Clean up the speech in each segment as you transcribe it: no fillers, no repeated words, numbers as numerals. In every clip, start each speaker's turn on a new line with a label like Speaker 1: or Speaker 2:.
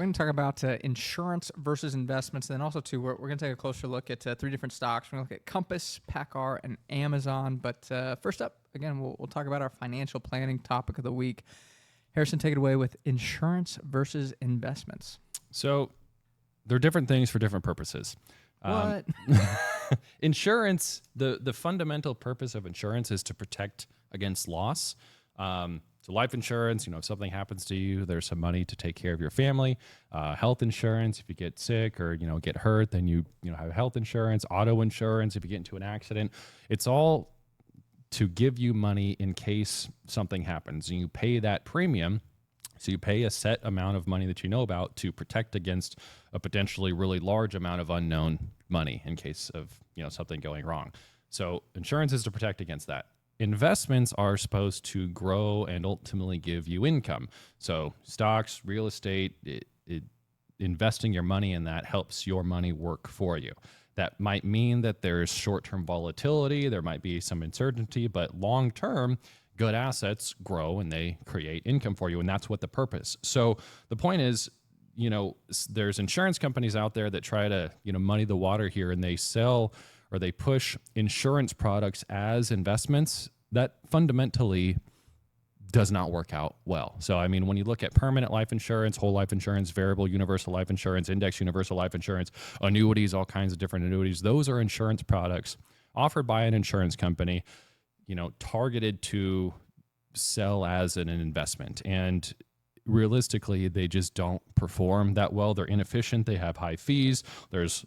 Speaker 1: We're going to talk about insurance versus investments. And then also, too, we're going to take a closer look at 3 different stocks. We're going to look at Compass, PACCAR, and Amazon. But first up, again, we'll talk about our financial planning topic of the week. Harrison, take it away with insurance versus investments.
Speaker 2: So they're different things for different purposes.
Speaker 1: What?
Speaker 2: Insurance, the fundamental purpose of insurance is to protect against loss. So life insurance, if something happens to you, there's some money to take care of your family. Health insurance, if you get sick or, get hurt, then you have health insurance. Auto insurance, if you get into an accident. It's all to give you money in case something happens. And you pay that premium. So you pay a set amount of money that you know about to protect against a potentially really large amount of unknown money in case of, something going wrong. So insurance is to protect against that. Investments are supposed to grow and ultimately give you income. So stocks, real estate, investing your money in that helps your money work for you. That might mean that there's short-term volatility, there might be some uncertainty, but long-term, good assets grow and they create income for you, and that's what the purpose. So the point is, there's insurance companies out there that try to, muddy the water here, and they sell or they push insurance products as investments. That fundamentally does not work out well. So, when you look at permanent life insurance, whole life insurance, variable universal life insurance, index universal life insurance, annuities, all kinds of different annuities, those are insurance products offered by an insurance company, targeted to sell as an investment. And realistically, they just don't perform that well. They're inefficient. They have high fees. There's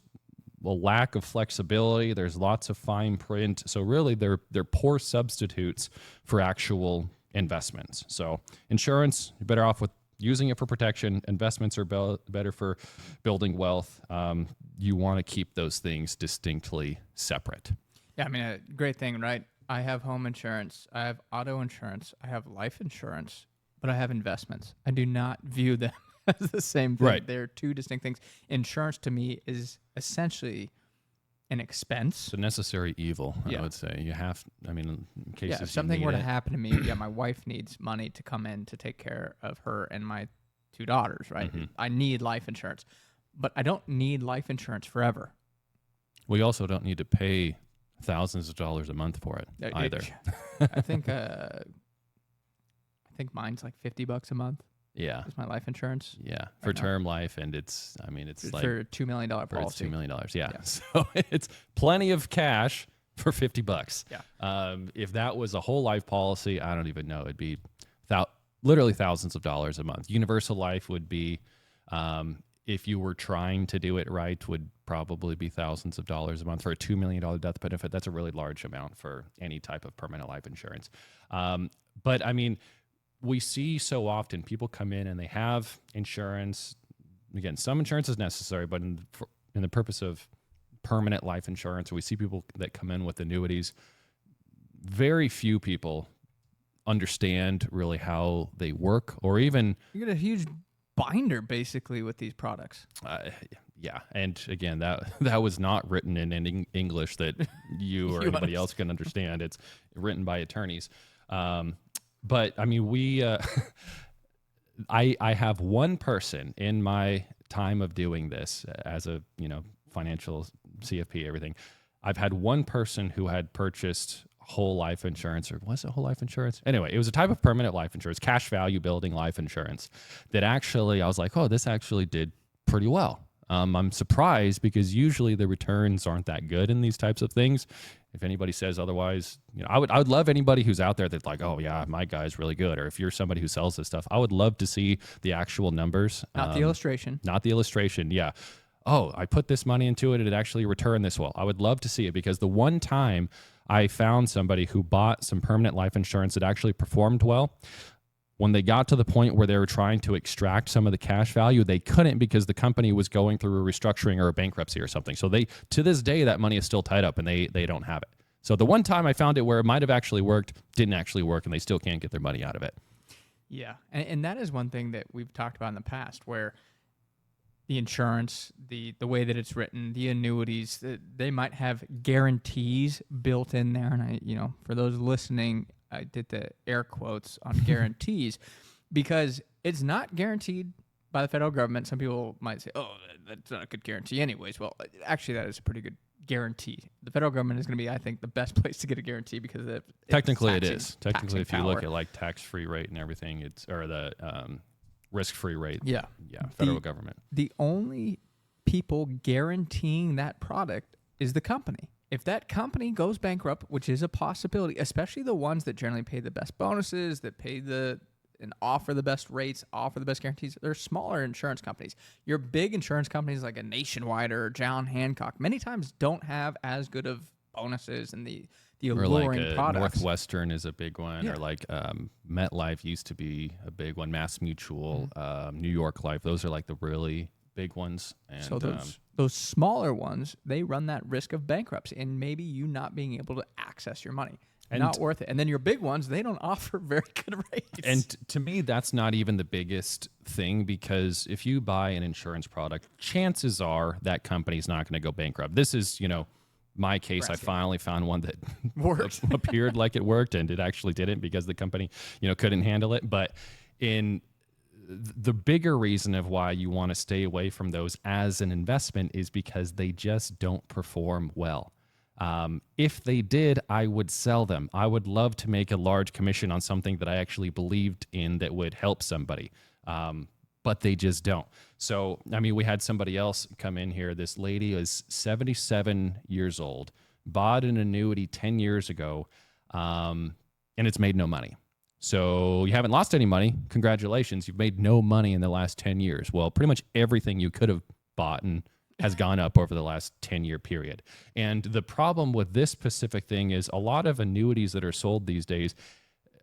Speaker 2: a lack of flexibility. There's lots of fine print. So really, they're poor substitutes for actual investments. So insurance, you're better off with using it for protection. Investments are better for building wealth. You want to keep those things distinctly separate.
Speaker 1: Yeah, a great thing, right? I have home insurance. I have auto insurance. I have life insurance, but I have investments. I do not view them as the same thing.
Speaker 2: Right.
Speaker 1: They're two distinct things. Insurance to me is essentially an expense.
Speaker 2: It's a necessary evil,
Speaker 1: Yeah.
Speaker 2: I would say. You have, in cases
Speaker 1: If something were to
Speaker 2: it.
Speaker 1: happen to me, my wife needs money to come in to take care of her and my 2 daughters, right?
Speaker 2: Mm-hmm.
Speaker 1: I need life insurance, but I don't need life insurance forever.
Speaker 2: We also don't need to pay thousands of dollars a month for it either.
Speaker 1: I think mine's like $50 a month.
Speaker 2: Yeah.
Speaker 1: Is my life insurance.
Speaker 2: Yeah. For term life, and it's
Speaker 1: For
Speaker 2: like
Speaker 1: a $2 million
Speaker 2: for it's
Speaker 1: policy.
Speaker 2: $2 million. Yeah. So it's plenty of cash for $50.
Speaker 1: Yeah.
Speaker 2: If that was a whole life policy, I don't even know. It'd be literally thousands of dollars a month. Universal life would be, if you were trying to do it right, would probably be thousands of dollars a month for a $2 million death benefit. That's a really large amount for any type of permanent life insurance. But we see so often people come in and they have insurance. Again, some insurance is necessary, but in the purpose of permanent life insurance, we see people that come in with annuities. Very few people understand really how they work, or even
Speaker 1: You get a huge binder basically with these products.
Speaker 2: yeah. And again, that was not written in English that you or anybody else can understand. It's written by attorneys. But we, I have one person in my time of doing this as a, financial CFP, everything. I've had one person who had purchased whole life insurance, or was it whole life insurance? Anyway, it was a type of permanent life insurance, cash value building life insurance that actually, I was like, oh, this actually did pretty well. I'm surprised because usually the returns aren't that good in these types of things. If anybody says otherwise, I would love anybody who's out there that's like, oh yeah, my guy's really good. Or if you're somebody who sells this stuff, I would love to see the actual numbers.
Speaker 1: Not the illustration.
Speaker 2: Not the illustration. Yeah. Oh, I put this money into it and it actually returned this well. I would love to see it, because the one time I found somebody who bought some permanent life insurance that actually performed well, when they got to the point where they were trying to extract some of the cash value, they couldn't, because the company was going through a restructuring or a bankruptcy or something. So to this day, that money is still tied up and they don't have it. So the one time I found it where it might have actually worked, didn't actually work, and they still can't get their money out of it.
Speaker 1: Yeah. And that is one thing that we've talked about in the past, where the insurance, the way that it's written, the annuities, they might have guarantees built in there. And for those listening, I did the air quotes on guarantees, because it's not guaranteed by the federal government. Some people might say, oh, that's not a good guarantee anyways. Well, actually, that is a pretty good guarantee. The federal government is going to be, I think, the best place to get a guarantee because
Speaker 2: technically it is. Technically, if you look at like tax-free rate and everything, it's or the risk-free rate.
Speaker 1: Yeah.
Speaker 2: Federal government.
Speaker 1: The only people guaranteeing that product is the company. If that company goes bankrupt, which is a possibility, especially the ones that generally pay the best bonuses, that pay and offer the best rates, offer the best guarantees, they're smaller insurance companies. Your big insurance companies like a Nationwide or John Hancock many times don't have as good of bonuses and the alluring
Speaker 2: or like
Speaker 1: products.
Speaker 2: Northwestern is a big one, or like MetLife used to be a big one, Mass Mutual, New York Life. Those are like the really big ones. And
Speaker 1: so those smaller ones, they run that risk of bankruptcy and maybe you not being able to access your money. Not worth it. And then your big ones, they don't offer very good rates.
Speaker 2: And to me, that's not even the biggest thing, because if you buy an insurance product, chances are that company's not going to go bankrupt. This is, my case. I finally found one that
Speaker 1: worked.
Speaker 2: appeared like it worked, and it actually didn't because the company, couldn't handle it. But in the bigger reason of why you want to stay away from those as an investment is because they just don't perform well. If they did, I would sell them. I would love to make a large commission on something that I actually believed in that would help somebody. But they just don't. So, we had somebody else come in here. This lady is 77 years old, bought an annuity 10 years ago, and it's made no money. So you haven't lost any money. Congratulations. You've made no money in the last 10 years. Well, pretty much everything you could have bought and has gone up over the last 10-year period. And the problem with this specific thing is a lot of annuities that are sold these days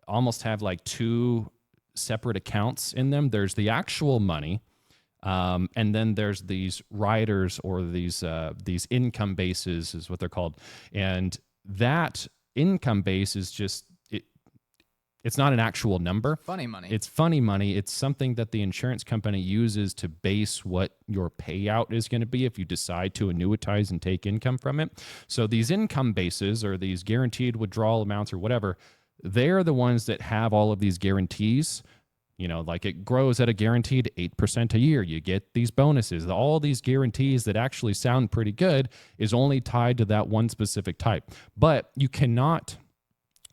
Speaker 2: almost have like two separate accounts in them. There's the actual money, and then there's these riders or these income bases is what they're called. And that income base is just, it's not an actual number.
Speaker 1: Funny money.
Speaker 2: It's funny money. It's something that the insurance company uses to base what your payout is going to be if you decide to annuitize and take income from it. So these income bases or these guaranteed withdrawal amounts or whatever, they're the ones that have all of these guarantees. Like it grows at a guaranteed 8% a year. You get these bonuses. All these guarantees that actually sound pretty good is only tied to that one specific type. But you cannot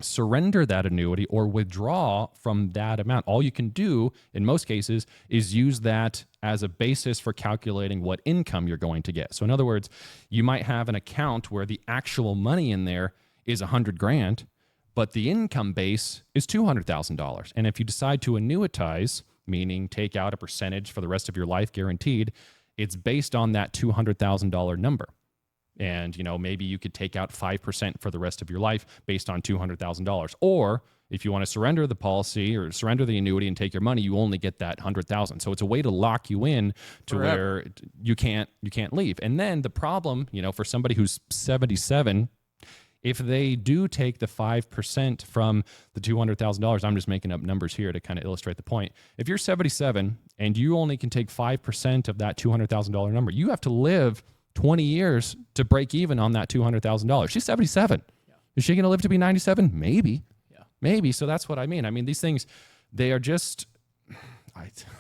Speaker 2: surrender that annuity or withdraw from that amount. All you can do in most cases is use that as a basis for calculating what income you're going to get. So in other words, you might have an account where the actual money in there is $100,000, but the income base is $200,000. And if you decide to annuitize, meaning take out a percentage for the rest of your life guaranteed, it's based on that $200,000 number. And, maybe you could take out 5% for the rest of your life based on $200,000. Or if you want to surrender the policy or surrender the annuity and take your money, you only get that $100,000. So it's a way to lock you in to
Speaker 1: forever.
Speaker 2: where you can't leave. And then the problem, for somebody who's 77, if they do take the 5% from the $200,000, I'm just making up numbers here to kind of illustrate the point. If you're 77 and you only can take 5% of that $200,000 number, you have to live 20 years to break even on that $200,000. She's 77. Yeah. Is she going to live to be 97? Maybe. Yeah. Maybe. So that's what I mean. These things, they are just,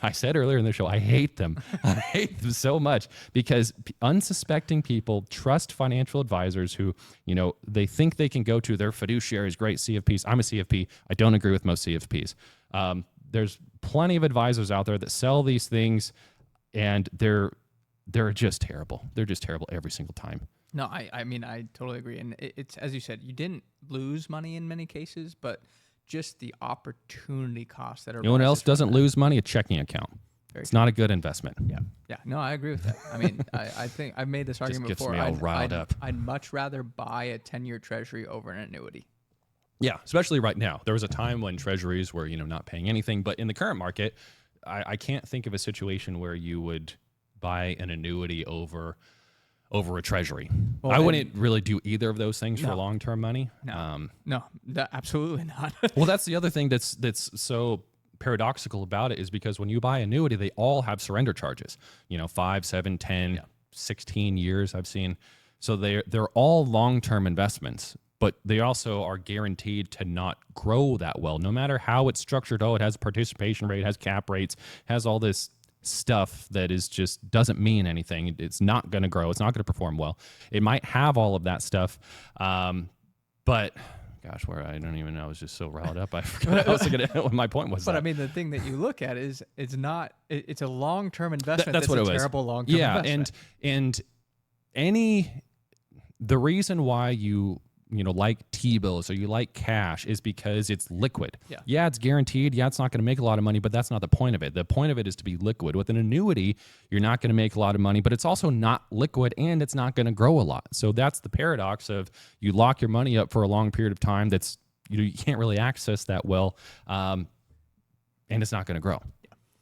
Speaker 2: I said earlier in the show, I hate them. I hate them so much because unsuspecting people trust financial advisors who, they think they can go to their fiduciaries, great CFPs. I'm a CFP. I don't agree with most CFPs. There's plenty of advisors out there that sell these things, and they're just terrible. They're just terrible every single time.
Speaker 1: No, I totally agree. And it's, as you said, you didn't lose money in many cases, but just the opportunity costs that are.
Speaker 2: You know what else doesn't lose money? A checking account. It's not a good investment.
Speaker 1: Yeah. No, I agree with that. I think I've made this argument
Speaker 2: gets
Speaker 1: before.
Speaker 2: me all riled up.
Speaker 1: I'd much rather buy a 10-year treasury over an annuity.
Speaker 2: Yeah, especially right now. There was a time when treasuries were, not paying anything, but in the current market, I can't think of a situation where you would buy an annuity over a treasury. Well, I wouldn't really do either of those things for long-term money.
Speaker 1: No, absolutely not.
Speaker 2: Well, that's the other thing that's so paradoxical about it is because when you buy annuity, they all have surrender charges, 5, 7, 10, 16 years I've seen. So they're all long-term investments, but they also are guaranteed to not grow that well, no matter how it's structured. Oh, it has a participation rate, has cap rates, has all this stuff that is just doesn't mean anything. It's not going to grow. It's not going to perform well. It might have all of that stuff, but gosh, where I don't even know. I was just so riled up. I forgot what my point was.
Speaker 1: But I mean, the thing that you look at is it's not. It's a long-term investment.
Speaker 2: That's what
Speaker 1: a
Speaker 2: it was.
Speaker 1: Terrible long-term investment.
Speaker 2: and the reason why you like T-bills or you like cash is because it's liquid. Yeah, it's guaranteed. Yeah, it's not going to make a lot of money, but that's not the point of it. The point of it is to be liquid. With an annuity, you're not going to make a lot of money, but it's also not liquid and it's not going to grow a lot. So that's the paradox of you lock your money up for a long period of time that's you can't really access that well, and it's not going to grow.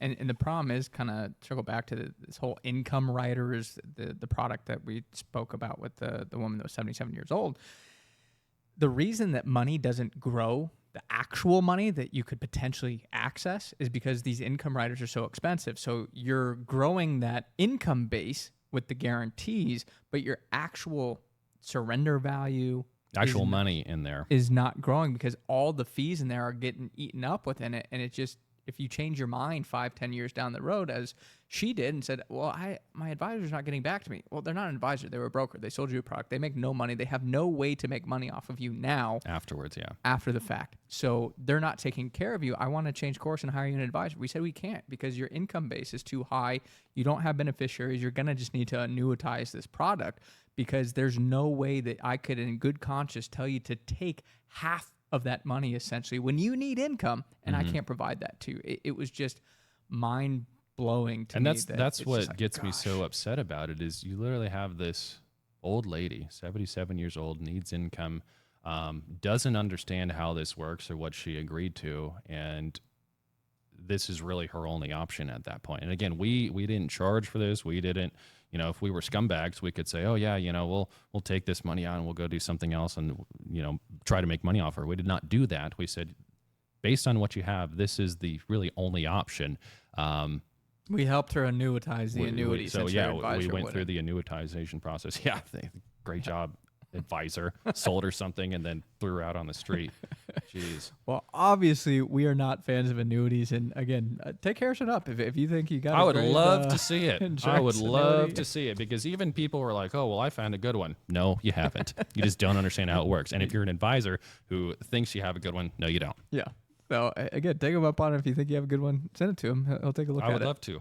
Speaker 1: And the problem is, kind of circle back to this whole income riders, the product that we spoke about with the woman that was 77 years old. The reason that money doesn't grow, the actual money that you could potentially access, is because these income riders are so expensive. So you're growing that income base with the guarantees, but your actual surrender value,
Speaker 2: actual money in there,
Speaker 1: is not growing because all the fees in there are getting eaten up within it. And it just, if you change your mind 5-10 years down the road, as she did, and said, well, my advisor's not getting back to me. Well, they're not an advisor. They were a broker. They sold you a product. They make no money. They have no way to make money off of you now.
Speaker 2: Afterwards, yeah.
Speaker 1: After the fact. So they're not taking care of you. I want to change course and hire you an advisor. We said we can't because your income base is too high. You don't have beneficiaries. You're going to just need to annuitize this product because there's no way that I could, in good conscience, tell you to take half of that money essentially when you need income, and I can't provide that to you. It was just mind blowing to me.
Speaker 2: And that's what gets me so upset about it is you literally have this old lady, 77 years old, needs income, doesn't understand how this works or what she agreed to, and this is really her only option at that point. And again, we didn't charge for this. We didn't, if we were scumbags, we could say, oh yeah, we'll take this money out and we'll go do something else and, try to make money off her. We did not do that. We said, based on what you have, this is the really only option.
Speaker 1: We helped her annuitize the annuity.
Speaker 2: So yeah, we went through the annuitization process. Yeah, great job, advisor. Sold her something and then threw her out on the street. Jeez.
Speaker 1: Well, obviously we are not fans of annuities, and again, take Harrison up if you think you got.
Speaker 2: I would love to see it. I would love
Speaker 1: annuity.
Speaker 2: to see it because even people were like, "Oh, well, I found a good one." No, you haven't. You just don't understand how it works. And if you're an advisor who thinks you have a good one, no, you don't.
Speaker 1: Yeah. So again, take him up on it. If you think you have a good one, send it to him. He'll take a look at it.
Speaker 2: I would love to.